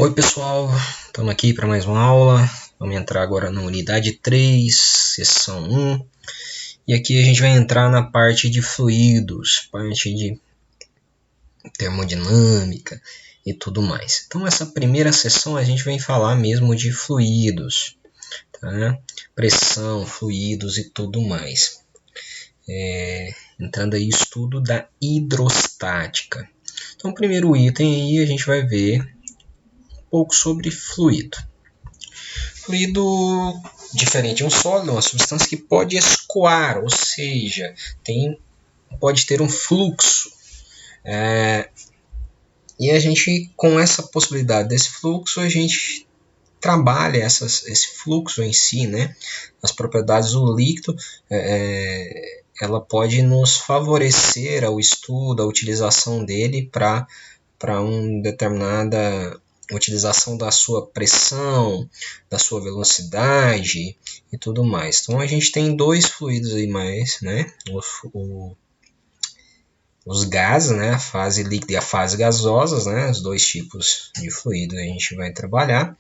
Oi pessoal, estamos aqui para mais uma aula. Vamos entrar agora na unidade 3, seção 1. E aqui a gente vai entrar na parte de fluidos, parte de termodinâmica e tudo mais. Então essa primeira sessão a gente vai falar mesmo de fluidos, tá? Pressão, fluidos e tudo mais. Entrando aí estudo da hidrostática. Então o primeiro item aí a gente vai ver um pouco sobre fluido. Fluido, diferente de um sólido, é uma substância que pode escoar, ou seja, pode ter um fluxo. E a gente, com essa possibilidade desse fluxo, a gente trabalha esse fluxo em si, né? As propriedades do líquido, ela pode nos favorecer ao estudo, a utilização dele para uma determinada utilização da sua pressão, da sua velocidade e tudo mais. Então a gente tem dois fluidos aí mais, né? Os gases, né? A fase líquida e a fase gasosas, né? Os dois tipos de fluido a gente vai trabalhar.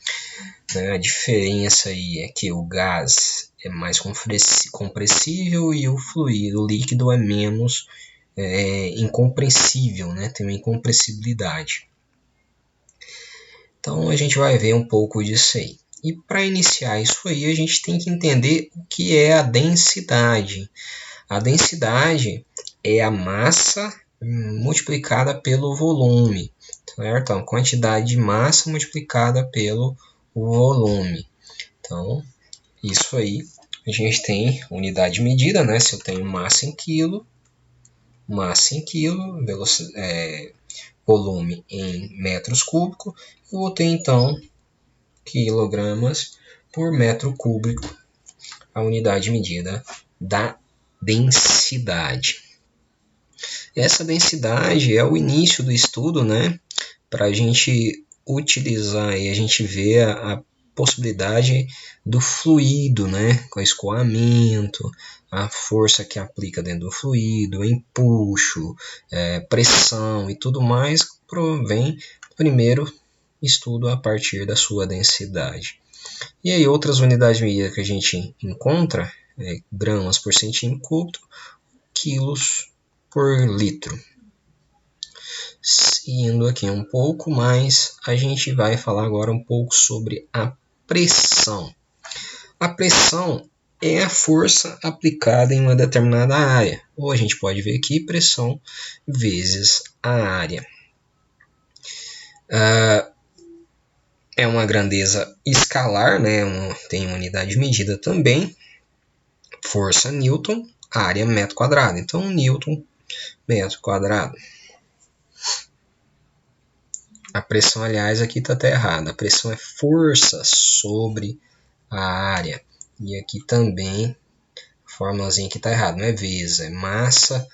A diferença aí é que o gás é mais compressível e o líquido é menos incompressível, né? Tem uma incompressibilidade. Então a gente vai ver um pouco disso aí. E para iniciar isso aí, a gente tem que entender o que é a densidade. A densidade é a massa multiplicada pelo volume, certo? Então, a quantidade de massa multiplicada pelo volume. Então, isso aí, a gente tem unidade de medida, né? Se eu tenho massa em quilo, volume em metros cúbicos, eu vou ter então quilogramas por metro cúbico, a unidade de medida da densidade. Essa densidade é o início do estudo, né? Para a gente utilizar e a gente ver a possibilidade do fluido, né? Com escoamento, a força que aplica dentro do fluido, empuxo, pressão e tudo mais, provém primeiro estudo a partir da sua densidade. E aí outras unidades de medida que a gente encontra, gramas por centímetro cúbico, quilos por litro. Seguindo aqui um pouco mais, a gente vai falar agora um pouco sobre a pressão. A pressão é a força aplicada em uma determinada área, ou a gente pode ver aqui pressão vezes a área. É uma grandeza escalar, né? Tem uma unidade de medida também, força Newton, área metro quadrado. Então, Newton metro quadrado. A pressão, aliás, aqui está até errada. A pressão é força sobre a área. E aqui também, a formulazinha aqui está errada, não é vezes, é massa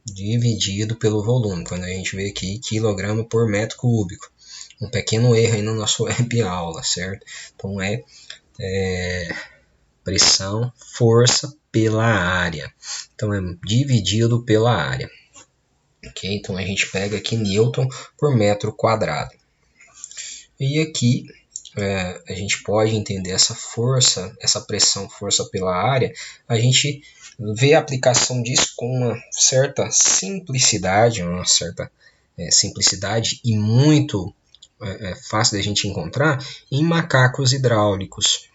dividido pelo volume. Quando a gente vê aqui, quilograma por metro cúbico. Um pequeno erro aí no nosso web aula, certo? Então, pressão, força pela área. Então, é dividido pela área. Okay? Então, a gente pega aqui Newton por metro quadrado. E aqui a gente pode entender essa força, essa pressão, força pela área, a gente vê a aplicação disso com uma certa simplicidade, e muito fácil da gente encontrar em macacos hidráulicos,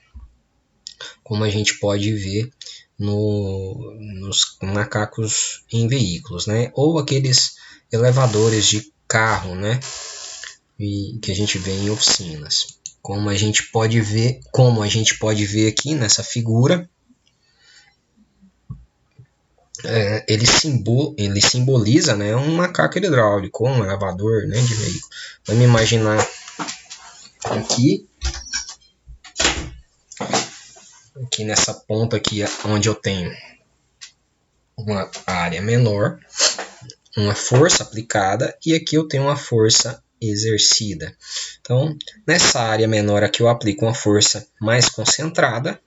como a gente pode ver nos macacos em veículos, né? Ou aqueles elevadores de carro, né? Que a gente vê em oficinas. Como a gente pode ver aqui nessa figura, ele simboliza, né, um macaco hidráulico, um elevador, né, de veículo. Vamos imaginar aqui nessa ponta aqui, onde eu tenho uma área menor, uma força aplicada, e aqui eu tenho uma força exercida. Então, nessa área menor aqui eu aplico uma força mais concentrada,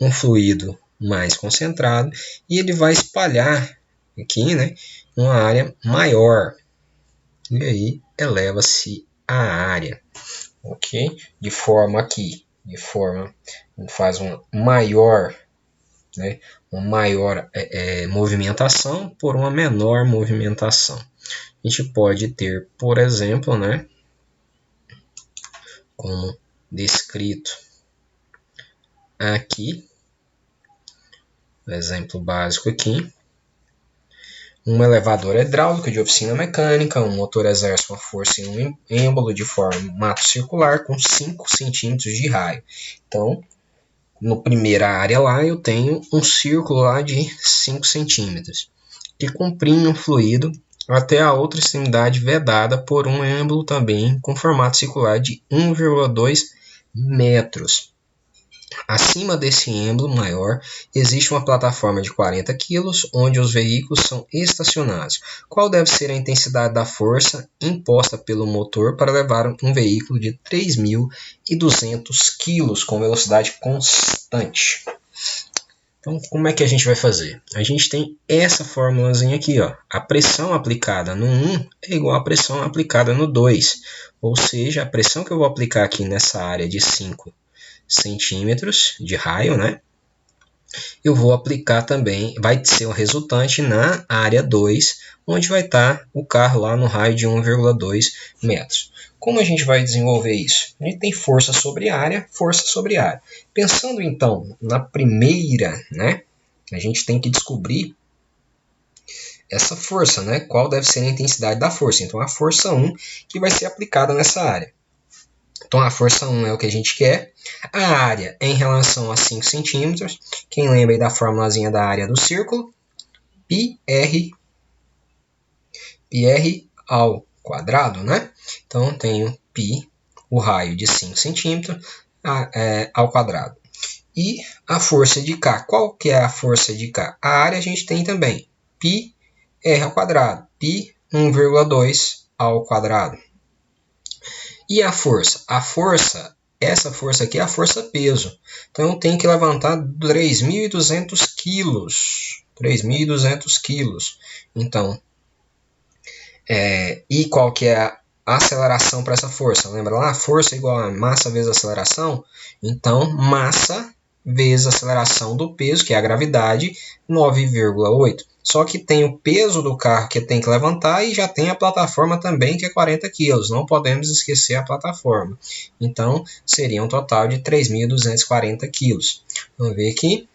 um fluido mais concentrado, e ele vai espalhar aqui, né, uma área maior. E aí eleva-se a área. ok? De forma aqui, faz uma maior, né, uma maior movimentação por uma menor movimentação. A gente pode ter, por exemplo, né, como descrito aqui, exemplo básico aqui, um elevador hidráulico de oficina mecânica, um motor exerce uma força em um êmbolo de formato circular com 5 centímetros de raio. Então, na primeira área lá, eu tenho um círculo lá de 5 centímetros, que comprime um fluido até a outra extremidade vedada por um êmbolo também com formato circular de 1,2 metros. Acima desse êmbolo maior, existe uma plataforma de 40 kg, onde os veículos são estacionados. Qual deve ser a intensidade da força imposta pelo motor para levar um veículo de 3.200 kg com velocidade constante? Então, como é que a gente vai fazer? A gente tem essa formulazinha aqui, ó. A pressão aplicada no 1 é igual à pressão aplicada no 2. Ou seja, a pressão que eu vou aplicar aqui nessa área de 5 centímetros de raio, né? Eu vou aplicar também, vai ser o resultante na área 2, onde vai estar o carro lá no raio de 1,2 metros. Como a gente vai desenvolver isso? A gente tem força sobre área, força sobre área. Pensando então na primeira, né? A gente tem que descobrir essa força, né? Qual deve ser a intensidade da força. Então, a força 1 que vai ser aplicada nessa área. Então, a força 1 é o que a gente quer. A área é em relação a 5 centímetros. Quem lembra aí da formulazinha da área do círculo? πr ao quadrado, né? Então, tenho π, o raio de 5 centímetros, ao quadrado. E a força de K. Qual que é a força de K? A área a gente tem também. πr ao quadrado. π 1,2 ao quadrado. E a força? Essa força aqui é a força peso. Então, eu tenho que levantar 3.200 quilos. 3.200 quilos. Então, e qual que é a aceleração para essa força? Lembra lá? Força igual a massa vezes aceleração? Então, massa vezes aceleração do peso, que é a gravidade, 9,8. Só que tem o peso do carro que tem que levantar e já tem a plataforma também, que é 40 kg. Não podemos esquecer a plataforma. Então, seria um total de 3.240 kg. Vamos ver aqui.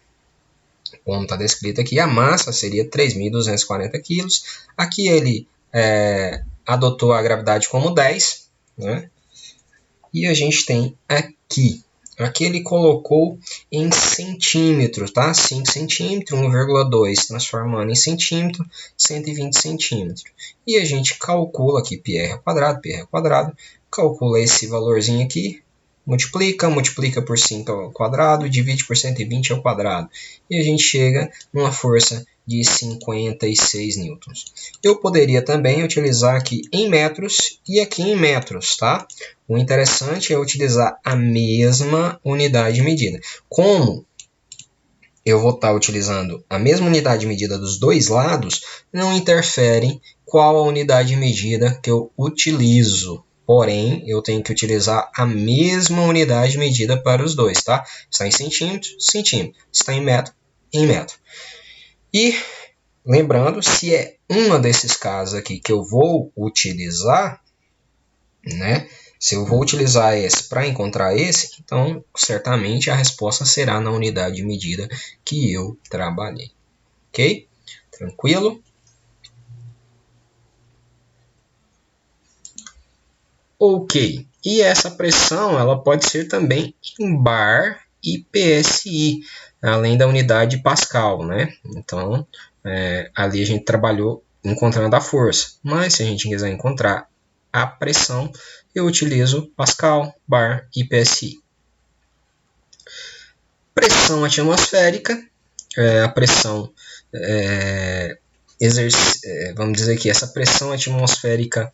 Como está descrito aqui, a massa seria 3.240 kg. Aqui ele adotou a gravidade como 10, né? E a gente tem aqui ele colocou em centímetros, tá? 5 centímetros, 1,2 transformando em centímetro, 120 centímetros. E a gente calcula aqui πr ao quadrado, calcula esse valorzinho aqui, multiplica por 5 ao quadrado, divide por 120 ao quadrado. E a gente chega numa força de 56 newtons. Eu poderia também utilizar aqui em metros e aqui em metros, tá? O interessante é utilizar a mesma unidade de medida. Como eu vou estar utilizando a mesma unidade de medida dos dois lados, não interfere qual a unidade de medida que eu utilizo. Porém, eu tenho que utilizar a mesma unidade de medida para os dois, tá? Está em centímetro, centímetro. Está em metro, em metro. E, lembrando, se é uma desses casos aqui que eu vou utilizar, né? Se eu vou utilizar esse para encontrar esse, então, certamente a resposta será na unidade de medida que eu trabalhei. Ok? Tranquilo? Ok. E essa pressão ela pode ser também em bar e PSI, além da unidade Pascal, né? Então, ali a gente trabalhou encontrando a força. Mas se a gente quiser encontrar a pressão, eu utilizo Pascal, bar e PSI. Pressão atmosférica, a pressão, vamos dizer que essa pressão atmosférica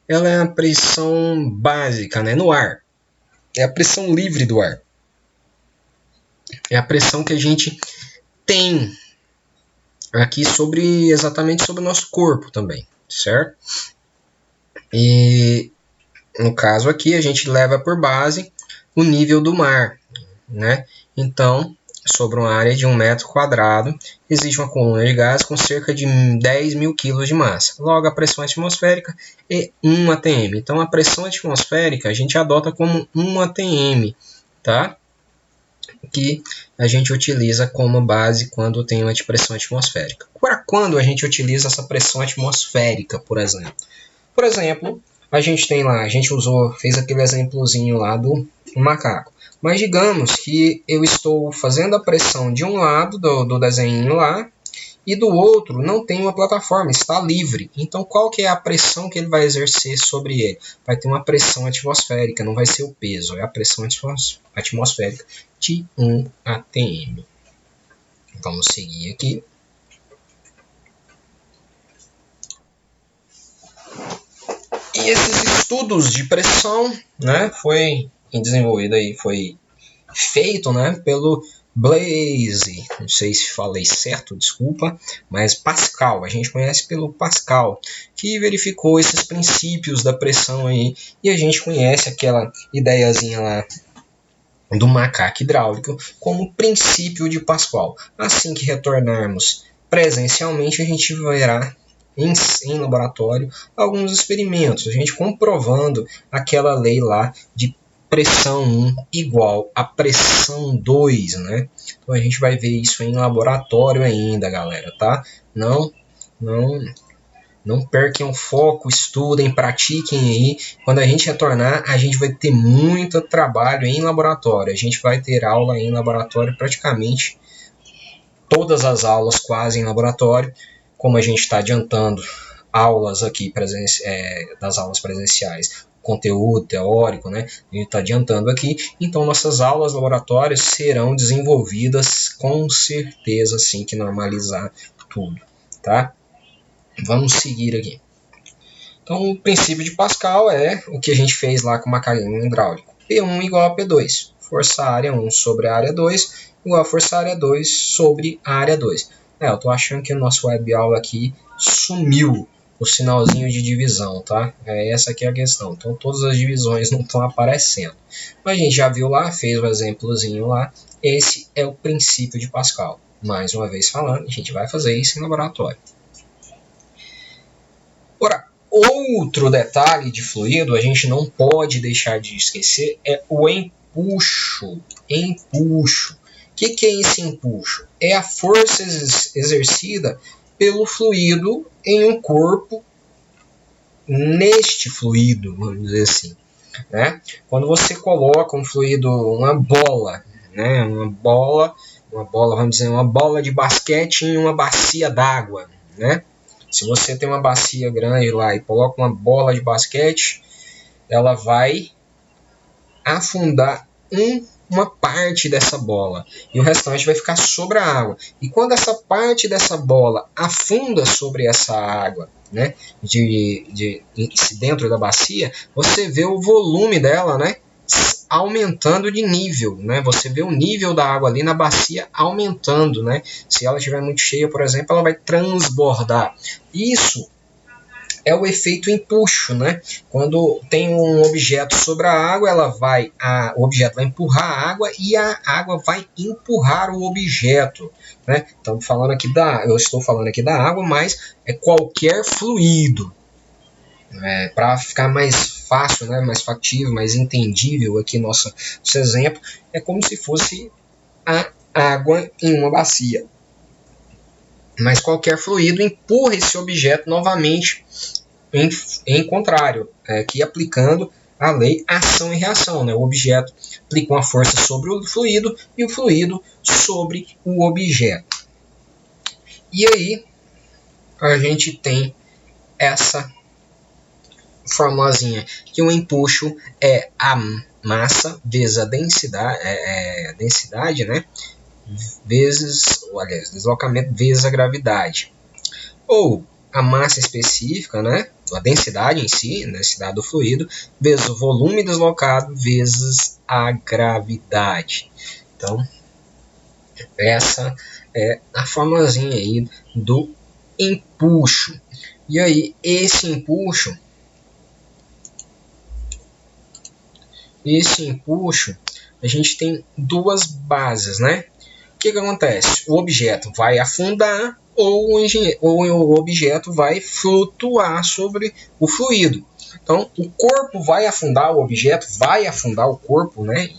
ela é a pressão básica, né, no ar. É a pressão livre do ar. É a pressão que a gente tem aqui exatamente sobre o nosso corpo também, certo? E No caso aqui, a gente leva por base o nível do mar, né? Então, sobre uma área de 1 metro quadrado, existe uma coluna de gás com cerca de 10 mil quilos de massa. Logo, a pressão atmosférica é 1 atm. Então, a pressão atmosférica a gente adota como 1 atm, tá? Que a gente utiliza como base quando tem uma pressão atmosférica. Para quando a gente utiliza essa pressão atmosférica, por exemplo? Por exemplo, a gente tem lá, a gente fez aquele exemplozinho lá do macaco. Mas digamos que eu estou fazendo a pressão de um lado do desenho lá e do outro não tem uma plataforma, está livre. Então qual que é a pressão que ele vai exercer sobre ele? Vai ter uma pressão atmosférica, não vai ser o peso, é a pressão atmosférica de 1 atm. Vamos seguir aqui. E esses estudos de pressão, né, foi desenvolvido aí, foi feito, né, pelo Blaise, não sei se falei certo, desculpa, mas Pascal, a gente conhece pelo Pascal, que verificou esses princípios da pressão aí, e a gente conhece aquela ideiazinha lá do macaco hidráulico como princípio de Pascal. Assim que retornarmos presencialmente, a gente verá em laboratório alguns experimentos, a gente comprovando aquela lei lá de pressão 1 igual a pressão 2, né? Então a gente vai ver isso em laboratório ainda, galera, tá? Não percam o foco, estudem, pratiquem aí. Quando a gente retornar, a gente vai ter muito trabalho em laboratório. A gente vai ter aula em laboratório praticamente todas as aulas quase em laboratório. Como a gente está adiantando aulas aqui das aulas presenciais, conteúdo teórico, né? A gente está adiantando aqui. Então nossas aulas laboratórias serão desenvolvidas com certeza assim que normalizar tudo, tá? Vamos seguir aqui. Então, o princípio de Pascal é o que a gente fez lá com o macaquinho hidráulico. P1 igual a P2. Força área 1 sobre a área 2 igual a força área 2 sobre a área 2. Eu estou achando que o nosso web aula aqui sumiu o sinalzinho de divisão, tá? Essa aqui é a questão. Então, todas as divisões não estão aparecendo. Mas a gente já viu lá, fez o exemplozinho lá. Esse é o princípio de Pascal. Mais uma vez falando, a gente vai fazer isso em laboratório. Ora, outro detalhe de fluido, a gente não pode deixar de esquecer, é o empuxo. Empuxo. O que é esse empuxo? É a força exercida pelo fluido em um corpo neste fluido, vamos dizer assim. Né? Quando você coloca um fluido, uma bola, né? uma bola, vamos dizer, uma bola de basquete em uma bacia d'água, né? Se você tem uma bacia grande lá e coloca uma bola de basquete, ela vai afundar uma parte dessa bola e o restante vai ficar sobre a água. E quando essa parte dessa bola afunda sobre essa água, né, dentro da bacia, você vê o volume dela, né, aumentando de nível, né? Você vê o nível da água ali na bacia aumentando, né? Se ela estiver muito cheia, por exemplo, ela vai transbordar. Isso é o efeito empuxo, né? Quando tem um objeto sobre a água, o objeto vai empurrar a água e a água vai empurrar o objeto, né? Então, eu estou falando aqui da água, mas é qualquer fluido. Para ficar mais fácil, né, mais factível, mais entendível aqui nosso exemplo, é como se fosse a água em uma bacia. Mas qualquer fluido empurra esse objeto novamente em contrário, aqui aplicando a lei ação e reação. Né? O objeto aplica uma força sobre o fluido e o fluido sobre o objeto. E aí a gente tem essa formulazinha que o empuxo é a massa vezes a densidade, né? Deslocamento vezes a gravidade. Ou a massa específica, né? A densidade em si, a densidade do fluido, vezes o volume deslocado vezes a gravidade. Então, essa é a formulazinha aí do empuxo. E aí, esse empuxo esse empuxo, a gente tem duas bases, né? O que acontece? O objeto vai afundar ou o objeto vai flutuar sobre o fluido. Então, o corpo vai afundar, o objeto vai afundar o corpo, né?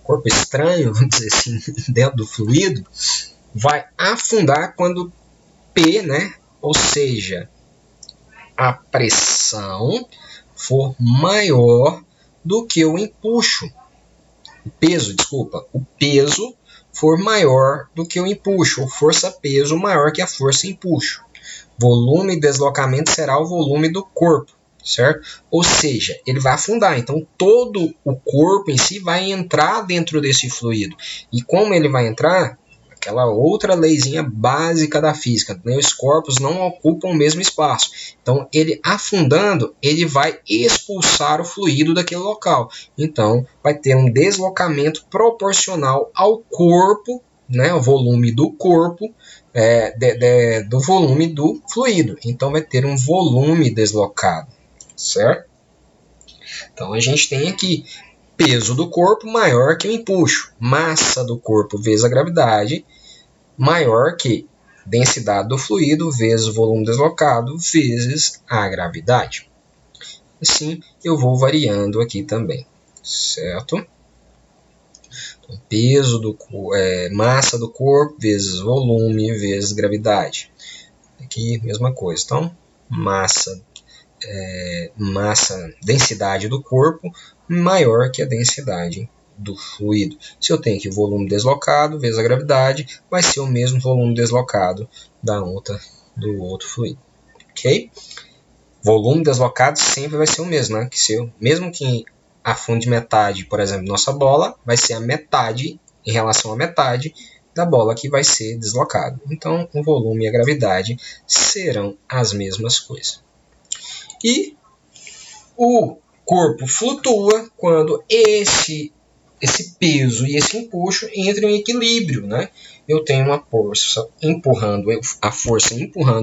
Corpo estranho, vamos dizer assim, dentro do fluido, vai afundar quando P, né? Ou seja, a pressão for maior do que o empuxo. O peso for maior do que o empuxo, ou força-peso maior que a força-empuxo. Volume e deslocamento será o volume do corpo, certo? Ou seja, ele vai afundar, então todo o corpo em si vai entrar dentro desse fluido. E como ele vai entrar? Aquela outra leizinha básica da física, né? Os corpos não ocupam o mesmo espaço. Então, ele afundando, ele vai expulsar o fluido daquele local. Então, vai ter um deslocamento proporcional ao corpo, né? O volume do corpo, do volume do fluido. Então, vai ter um volume deslocado, certo? Então, a gente tem aqui peso do corpo maior que o empuxo, massa do corpo vezes a gravidade maior que densidade do fluido vezes o volume deslocado vezes a gravidade. Assim, eu vou variando aqui também, certo? Então, peso massa do corpo vezes volume vezes gravidade. Aqui, mesma coisa. Então, densidade do corpo maior que a densidade do fluido. Se eu tenho aqui o volume deslocado vezes a gravidade, vai ser o mesmo volume deslocado do outro fluido. Ok? Volume deslocado sempre vai ser o mesmo, né? Mesmo que afunde metade, por exemplo, nossa bola, vai ser a metade em relação à metade da bola que vai ser deslocada. Então, o volume e a gravidade serão as mesmas coisas. E o corpo flutua quando esse peso e esse empuxo entram em equilíbrio, né? Eu tenho a força empurrando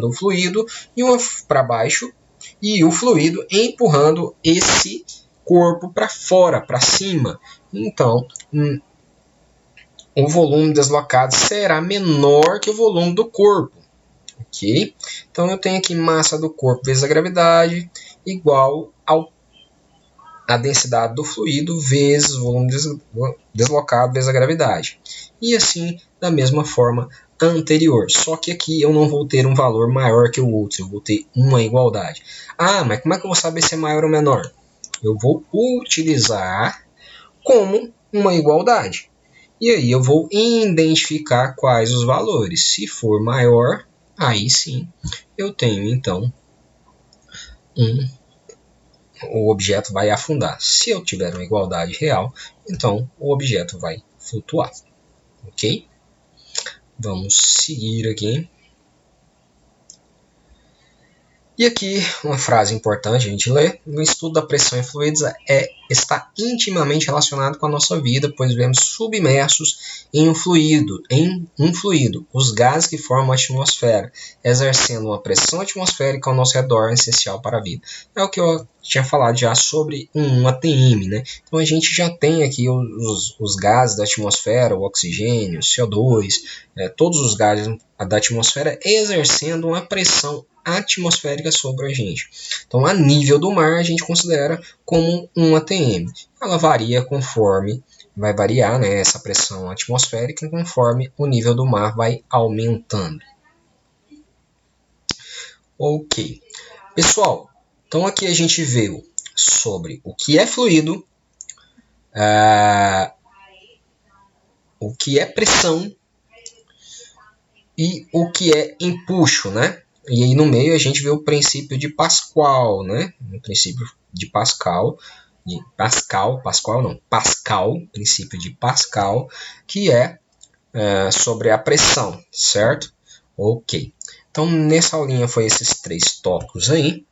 o fluido e uma para baixo e o fluido empurrando esse corpo para fora, para cima. Então, o volume deslocado será menor que o volume do corpo. Ok? Então, eu tenho aqui massa do corpo vezes a gravidade igual a densidade do fluido vezes o volume deslocado vezes a gravidade. E assim, da mesma forma anterior. Só que aqui eu não vou ter um valor maior que o outro, eu vou ter uma igualdade. Ah, mas como é que eu vou saber se é maior ou menor? Eu vou utilizar como uma igualdade. E aí eu vou identificar quais os valores. Se for maior, aí sim eu tenho então o objeto vai afundar. Se eu tiver uma igualdade real, então o objeto vai flutuar. Ok? Vamos seguir aqui. E aqui uma frase importante a gente ler. O estudo da pressão em fluidos está intimamente relacionado com a nossa vida, pois vivemos submersos em um fluido, os gases que formam a atmosfera, exercendo uma pressão atmosférica ao nosso redor essencial para a vida. É o que eu tinha falado já sobre um ATM, né? Então a gente já tem aqui os gases da atmosfera, o oxigênio, o CO2, todos os gases da atmosfera exercendo uma pressão atmosférica sobre a gente. Então, a nível do mar, a gente considera como um ATM. Ela varia vai variar, né, essa pressão atmosférica conforme o nível do mar vai aumentando. Ok. Pessoal, então aqui a gente viu sobre o que é fluido, o que é pressão e o que é empuxo, né? E aí no meio a gente vê o princípio de Pascal, né? O princípio de Pascal, princípio de Pascal, que é sobre a pressão, certo? Ok. Então nessa aulinha foi esses 3 tópicos aí.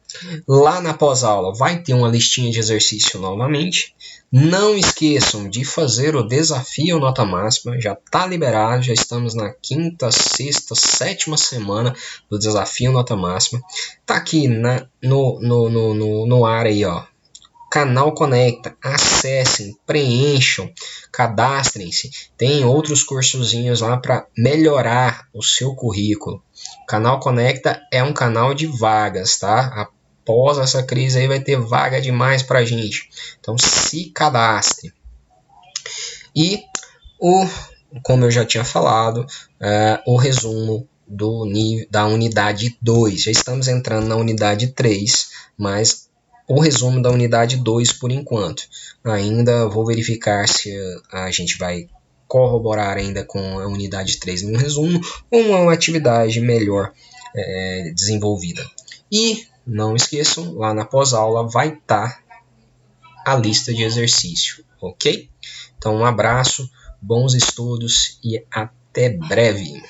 Lá na pós-aula vai ter uma listinha de exercício novamente. Não esqueçam de fazer o desafio nota máxima. Já está liberado, já estamos na 5ª, 6ª, 7ª semana do desafio nota máxima. Está aqui no ar aí, ó. Canal Conecta, acessem, preencham, cadastrem-se. Tem outros cursozinhos lá para melhorar o seu currículo. Canal Conecta é um canal de vagas, tá? Após essa crise aí vai ter vaga demais para a gente. Então se cadastre. E como eu já tinha falado, o resumo da unidade 2. Já estamos entrando na unidade 3, mas o resumo da unidade 2 por enquanto. Ainda vou verificar se a gente vai corroborar ainda com a unidade 3 no resumo ou uma atividade melhor desenvolvida. E não esqueçam, lá na pós-aula vai estar a lista de exercício, ok? Então um abraço, bons estudos e até breve!